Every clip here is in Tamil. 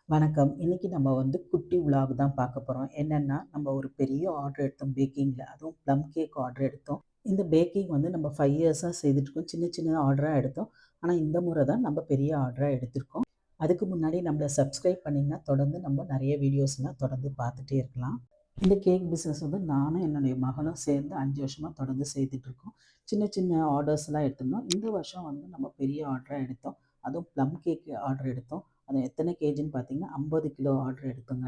வணக்கம். இன்னைக்கு நம்ம குட்டி விலாக் தான் பார்க்க போறோம். என்னன்னா, நம்ம ஒரு பெரிய ஆர்டர் எடுத்தோம் பேக்கிங்ல. அதுவும் ப்ளம் கேக் ஆர்டர் எடுத்தோம். இந்த பேக்கிங் நம்ம 5 இயர்ஸா செய்துட்டுருக்கோம். சின்ன சின்ன ஆர்டரா எடுத்தோம். ஆனா, இந்த முறை தான் நம்ம பெரிய ஆர்டரா எடுத்திருக்கோம். அதுக்கு முன்னாடி நம்மள சப்ஸ்கிரைப் பண்ணீங்கன்னா, தொடர்ந்து நம்ம நெறைய வீடியோஸ்லாம் தொடர்ந்து பார்த்துட்டே இருக்கலாம். இந்த கேக் பிசினஸ் நானும் என்னுடைய மகளும் சேர்ந்து 5 வருஷமா தொடர்ந்து செய்துட்டுருக்கோம். சின்ன சின்ன ஆர்டர்ஸ்லாம் எடுத்திருந்தோம். இந்த வருஷம் நம்ம பெரிய ஆர்டரா எடுத்தோம். அதுவும் ப்ளம் கேக் ஆர்டர் எடுத்தோம். அது எத்தனை கேஜின்னு பார்த்தீங்கன்னா, 50 கிலோ ஆர்டர் எடுத்தோங்க.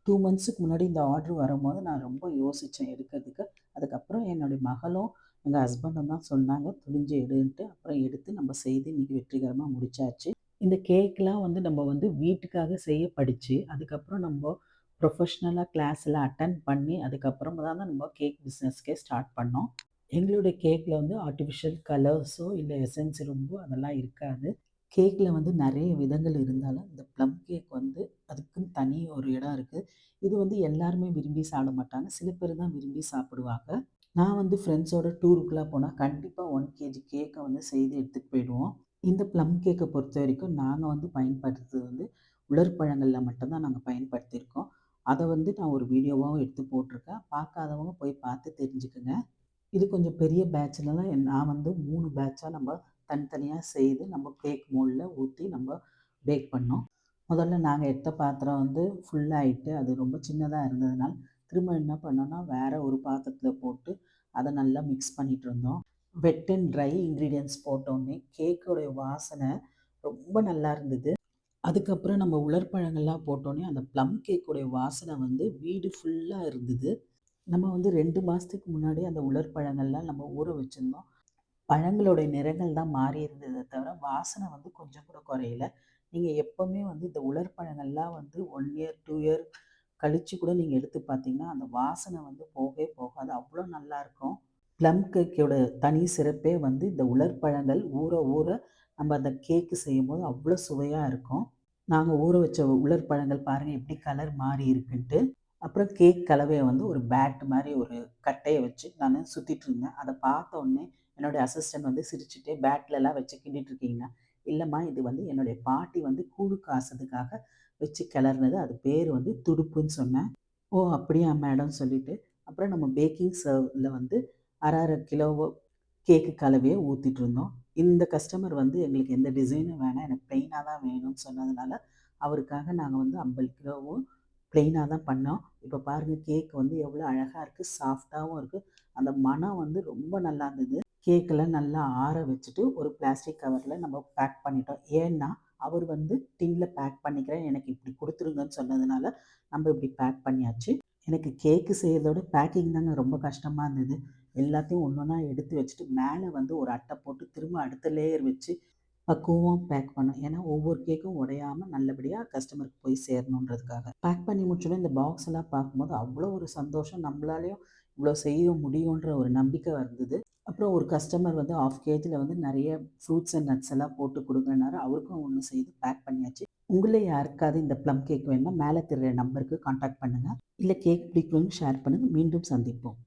2 மந்த்ஸுக்கு முன்னாடி இந்த ஆர்டர் வரும்போது நான் ரொம்ப யோசிச்சேன் எடுக்கிறதுக்கு. அதுக்கப்புறம் என்னுடைய மகளும், எங்க ஹஸ்பண்டும் தான் சொன்னாங்க, "துணிஞ்சு எடுன்ட்டு." அப்புறம் எடுத்து நம்ம செய்து இன்னைக்கு வெற்றிகரமா முடிச்சாச்சு. இந்த கேக்லாம் நம்ம வீட்டுக்காக செய்ய படிச்சு, அதுக்கப்புறம் ப்ரொஃபஷ்னலா கிளாஸ்லாம் அட்டெண்ட் பண்ணி, அதுக்கப்புறமா தான் நம்ம கேக் பிசினஸ்க்கே ஸ்டார்ட் பண்ணோம். எங்களுடைய கேக்ல ஆர்ட்டிஃபிஷியல் கலர்ஸோ, இல்ல எசன்ஸ் ரொம்ப அதெல்லாம் இருக்காது. கேக்ல நெறைய விதங்கள் இருந்தாலும், இந்த ப்ளம் கேக் அதுக்குன்னு தனி ஒரு இடம் இருக்கு. இது எல்லாருமே விரும்பி சாப்பிட மாட்டாங்க. சில பேர் தான் விரும்பி சாப்பிடுவாங்க. நான் ஃப்ரெண்ட்ஸோட டூருக்குலாம் போனா, கண்டிப்பா 1 கேஜி கேக்க செய்து எடுத்துட்டு போயிடுவோம். இந்த ப்ளம் கேக்க பொறுத்தவரைக்கும் நாங்க பயன்படுத்துறது உலர் பழங்கள்ல மட்டும் தான் நாங்க பயன்படுத்தியிருக்கோம். அத நான் ஒரு வீடியோவாவும் எடுத்து போட்டிருக்கேன். பார்க்காதவங்க போய் பார்த்து தெரிஞ்சுக்கங்க. இது கொஞ்சம் பெரிய பேட்ச்லலாம் நான் 3 பேட்சா நம்ம தனித்தனியா செய்து நம்ம கேக் மோல்ட்ல ஊத்தி நம்ம பேக் பண்ணோம். முதல்ல நாங்க எடுத்த பாத்திரம் ஃபுல் ஆயிட்டு, அது ரொம்ப சின்னதா இருந்ததுனால, திரும்ப என்ன பண்ணோம்னா, வேற ஒரு பாத்திரத்தில போட்டு அத நல்லா மிக்ஸ் பண்ணிட்டு இருந்தோம். வெட் அண்ட் ட்ரை இன்கிரீடியன்ட்ஸ் போட்டோனே கேக்கோடைய வாசனை ரொம்ப நல்லா இருந்தது. அதுக்கப்புறம் நம்ம உலர் பழங்கள்லாம் போட்டோனே, அந்த ப்ளம் கேக்கோடைய வாசனை வீடு ஃபுல்லா இருந்தது. நம்ம 2 மாசத்துக்கு முன்னாடி அந்த உலர் பழங்கள்லாம் நம்ம ஊற வச்சிருந்தோம். பழங்களுடைய நிறங்கள் தான் மாறி இருந்ததே தவிர, வாசனை கொஞ்சம் கூட குறையல. நீங்க எப்பவுமே இந்த உலர் பழங்கள்லாம் 1 இயர், 2 இயர் கழிச்சு கூட நீங்க எடுத்து பார்த்தீங்கன்னா, அந்த வாசனை போகவே போகாது. அவ்ளோ நல்லாயிருக்கும். ப்ளம் கேக்கோட தனி சிறப்பே இந்த உலர் பழங்கள் ஊற ஊற நம்ம அந்த கேக்கு செய்யும்போது அவ்ளோ சுவையா இருக்கும். நாங்க ஊற வச்ச உலர் பழங்கள் பாருங்க எப்படி கலர் மாறி இருக்குன்ட்டு. அப்புறம் கேக் கலவைய ஒரு பேட் மாரி ஒரு கட்டைய வச்சு நானு சுத்திட்டு இருந்தேன். அத பார்த்த உடனே என்னுடைய அசிஸ்டன்ட் சிரிச்சுட்டே, "பேட்லலாம் வச்சு கிண்டிட்டு இருக்கீங்களா?" "இல்லம்மா, இது என்னுடைய பாட்டி கூழு காய்ச்சதுக்காக வச்சு கிளறுனது. அது பேரு துடுப்புன்னு" சொன்னேன். "ஓ! அப்படியா மேடம்" சொல்லிட்டு, அப்புறம் நம்ம பேக்கிங் சர்வ்ல 1/2 கிலோவோ கேக்கு கலவைய ஊத்திட்டு இருந்தோம். இந்த கஸ்டமர் எங்களுக்கு எந்த டிசைனும் வேணாம், எனக்கு பிளெயினா தான் வேணும்னு சொன்னதுனால, அவருக்காக நாங்க 50 கிலோவும் பிளெயினா தான் பண்ணோம். இப்ப பாருங்க கேக் எவ்வளோ அழகா இருக்கு. சாஃப்ட்டாவும் இருக்கு. அந்த மணம் ரொம்ப நல்லா இருந்தது. கேக்கெல்லாம் நல்லா ஆற வச்சுட்டு, ஒரு பிளாஸ்டிக் கவர்ல நம்ம பேக் பண்ணிட்டோம். ஏன்னா, அவர் டின்ல பேக் பண்ணிக்கிறேன், எனக்கு இப்படி குடுத்துருங்கன்னு சொன்னதுனால, நம்ம இப்படி பேக் பண்ணியாச்சு. எனக்கு கேக்கு செய்றதோட பேக்கிங் தாங்க ரொம்ப கஷ்டமா இருந்தது. எல்லாத்தையும் ஒண்ணொண்ணா எடுத்து வச்சுட்டு, மேல ஒரு அட்டை போட்டு, திரும்ப அடுத்த லேயர் வச்சு பக்குவமா பேக் பண்ணோம். ஏன்னா, ஒவ்வொரு கேக்கும் உடையாம நல்லபடியா கஸ்டமருக்கு போய் சேரணுன்றதுக்காக. பேக் பண்ணி முடிச்சோனே இந்த பாக்ஸ் எல்லாம் பார்க்கும்போது அவ்வளோ ஒரு சந்தோஷம். நம்மளாலயும் இவ்வளோ செய்ய முடியுன்ற ஒரு நம்பிக்கை வந்தது. அப்புறம் ஒரு கஸ்டமர் 1/2 கேஜில நெறைய ஃப்ரூட்ஸ் அண்ட் நட்ஸ் எல்லாம் போட்டு குடுங்கன்னாரு. அவருக்கும் 1 செய்து பேக் பண்ணியாச்சு. உங்கள யாருக்காவது இந்த ப்ளம் கேக் வேணும்னா, மேல தெரியிற நம்பருக்கு கான்டாக்ட் பண்ணுங்க. இல்ல கேக் பிடிக்கும்னு ஷேர் பண்ணுங்க. மீண்டும் சந்திப்போம்.